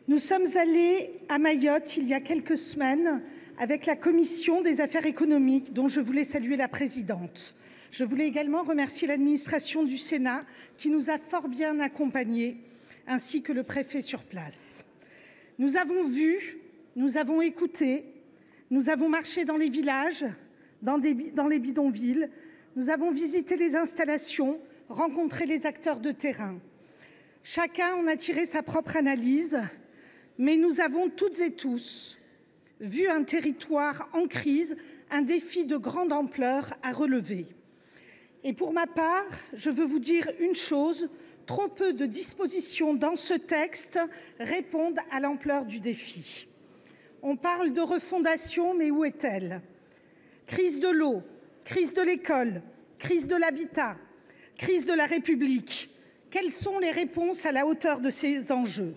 Nous sommes allés à Mayotte il y a quelques semaines avec la commission des affaires économiques dont je voulais saluer la présidente. Je voulais également remercier l'administration du Sénat qui nous a fort bien accompagnés, ainsi que le préfet sur place. Nous avons vu, nous avons écouté, nous avons marché dans les villages, dans les bidonvilles, nous avons visité les installations, rencontré les acteurs de terrain. Chacun en a tiré sa propre analyse, mais nous avons toutes et tous vu un territoire en crise, un défi de grande ampleur à relever. Et pour ma part, je veux vous dire une chose, trop peu de dispositions dans ce texte répondent à l'ampleur du défi. On parle de refondation, mais où est-elle? Crise de l'eau, crise de l'école, crise de l'habitat, crise de la République. Quelles sont les réponses à la hauteur de ces enjeux?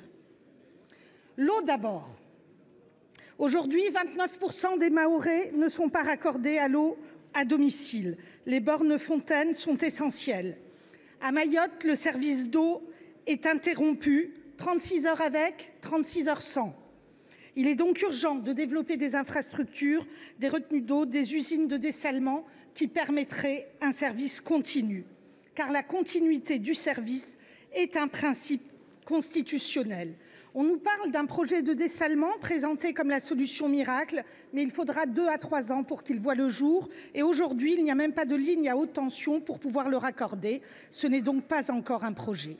L'eau d'abord. Aujourd'hui, 29% des Mahorais ne sont pas raccordés à l'eau à domicile. Les bornes fontaines sont essentielles. À Mayotte, le service d'eau est interrompu, 36 heures avec, 36 heures sans. Il est donc urgent de développer des infrastructures, des retenues d'eau, des usines de dessalement qui permettraient un service continu. Car la continuité du service est un principe constitutionnel. On nous parle d'un projet de dessalement présenté comme la solution miracle, mais il faudra 2 à 3 ans pour qu'il voie le jour. Et aujourd'hui, il n'y a même pas de ligne à haute tension pour pouvoir le raccorder. Ce n'est donc pas encore un projet.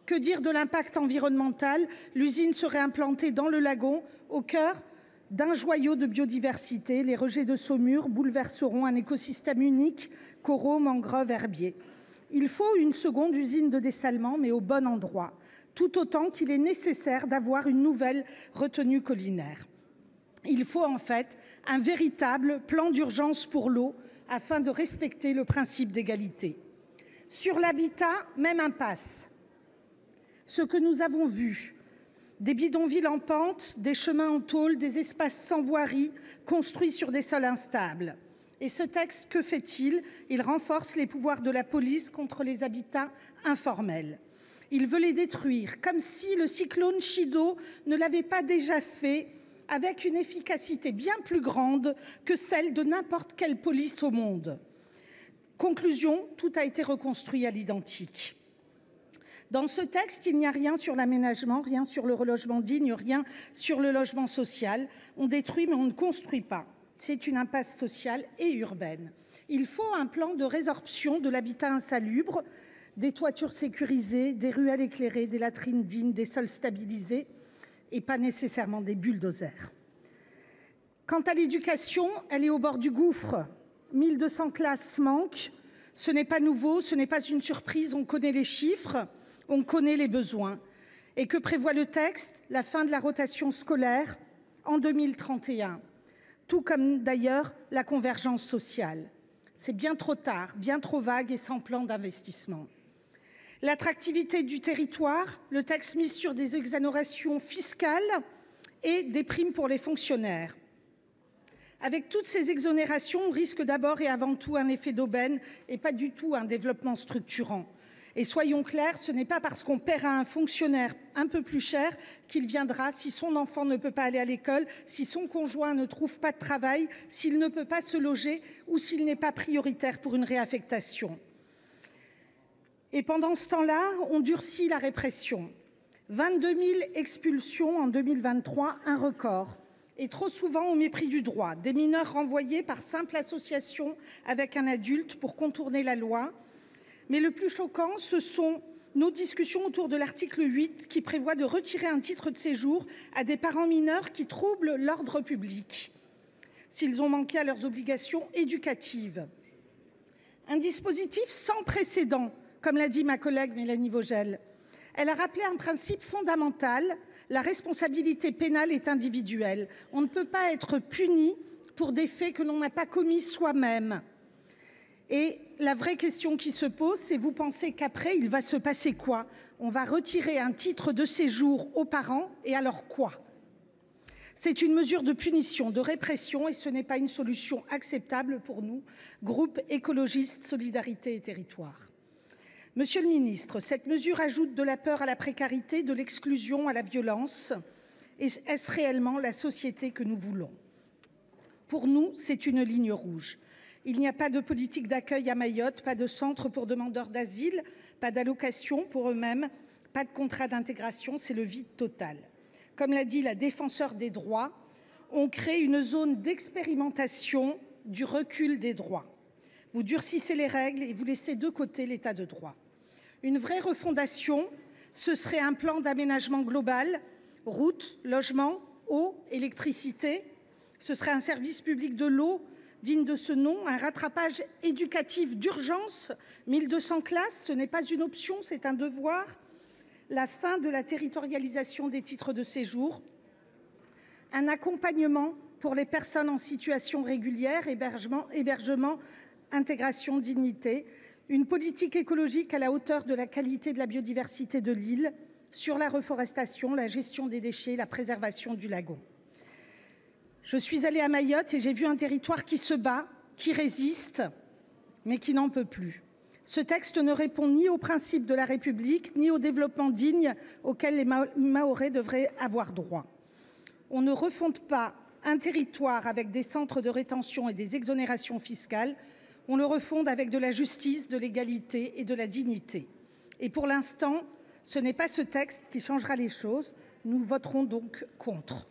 Que dire de l'impact environnemental? L'usine serait implantée dans le lagon, au cœur d'un joyau de biodiversité. Les rejets de saumure bouleverseront un écosystème unique, coraux, mangroves, herbiers. Il faut une seconde usine de dessalement, mais au bon endroit, tout autant qu'il est nécessaire d'avoir une nouvelle retenue collinaire. Il faut en fait un véritable plan d'urgence pour l'eau afin de respecter le principe d'égalité. Sur l'habitat, même impasse. Ce que nous avons vu, des bidonvilles en pente, des chemins en tôle, des espaces sans voirie construits sur des sols instables. Et ce texte, que fait-il? Il renforce les pouvoirs de la police contre les habitats informels. Il veut les détruire, comme si le cyclone Chido ne l'avait pas déjà fait, avec une efficacité bien plus grande que celle de n'importe quelle police au monde. Conclusion, tout a été reconstruit à l'identique. Dans ce texte, il n'y a rien sur l'aménagement, rien sur le relogement digne, rien sur le logement social. On détruit, mais on ne construit pas. C'est une impasse sociale et urbaine. Il faut un plan de résorption de l'habitat insalubre, des toitures sécurisées, des ruelles éclairées, des latrines dignes, des sols stabilisés et pas nécessairement des bulldozers. Quant à l'éducation, elle est au bord du gouffre. 1200 classes manquent. Ce n'est pas nouveau, ce n'est pas une surprise. On connaît les chiffres, on connaît les besoins. Et que prévoit le texte? La fin de la rotation scolaire en 2031, tout comme d'ailleurs la convergence sociale. C'est bien trop tard, bien trop vague et sans plan d'investissement. L'attractivité du territoire, le texte mise sur des exonérations fiscales et des primes pour les fonctionnaires. Avec toutes ces exonérations, on risque d'abord et avant tout un effet d'aubaine et pas du tout un développement structurant. Et soyons clairs, ce n'est pas parce qu'on paiera un fonctionnaire un peu plus cher qu'il viendra si son enfant ne peut pas aller à l'école, si son conjoint ne trouve pas de travail, s'il ne peut pas se loger ou s'il n'est pas prioritaire pour une réaffectation. Et pendant ce temps-là, on durcit la répression. 22 000 expulsions en 2023, un record. Et trop souvent au mépris du droit. Des mineurs renvoyés par simple association avec un adulte pour contourner la loi. Mais le plus choquant, ce sont nos discussions autour de l'article 8 qui prévoit de retirer un titre de séjour à des parents mineurs qui troublent l'ordre public s'ils ont manqué à leurs obligations éducatives. Un dispositif sans précédent, comme l'a dit ma collègue Mélanie Vogel. Elle a rappelé un principe fondamental, la responsabilité pénale est individuelle. On ne peut pas être puni pour des faits que l'on n'a pas commis soi-même. Et la vraie question qui se pose, c'est vous pensez qu'après, il va se passer quoi? On va retirer un titre de séjour aux parents et alors quoi? C'est une mesure de punition, de répression et ce n'est pas une solution acceptable pour nous, groupe écologiste Solidarité et Territoires. Monsieur le ministre, cette mesure ajoute de la peur à la précarité, de l'exclusion à la violence. Est-ce réellement la société que nous voulons ? Pour nous, c'est une ligne rouge. Il n'y a pas de politique d'accueil à Mayotte, pas de centre pour demandeurs d'asile, pas d'allocation pour eux-mêmes, pas de contrat d'intégration, c'est le vide total. Comme l'a dit la Défenseure des droits, on crée une zone d'expérimentation du recul des droits. Vous durcissez les règles et vous laissez de côté l'état de droit. Une vraie refondation, ce serait un plan d'aménagement global, routes, logements, eau, électricité. Ce serait un service public de l'eau digne de ce nom, un rattrapage éducatif d'urgence, 1200 classes, ce n'est pas une option, c'est un devoir. La fin de la territorialisation des titres de séjour, un accompagnement pour les personnes en situation régulière, hébergement, intégration, dignité, une politique écologique à la hauteur de la qualité de la biodiversité de l'île, sur la reforestation, la gestion des déchets, la préservation du lagon. Je suis allée à Mayotte et j'ai vu un territoire qui se bat, qui résiste, mais qui n'en peut plus. Ce texte ne répond ni aux principes de la République, ni au développement digne auquel les Mahorais devraient avoir droit. On ne refonde pas un territoire avec des centres de rétention et des exonérations fiscales, on le refonde avec de la justice, de l'égalité et de la dignité. Et pour l'instant, ce n'est pas ce texte qui changera les choses. Nous voterons donc contre.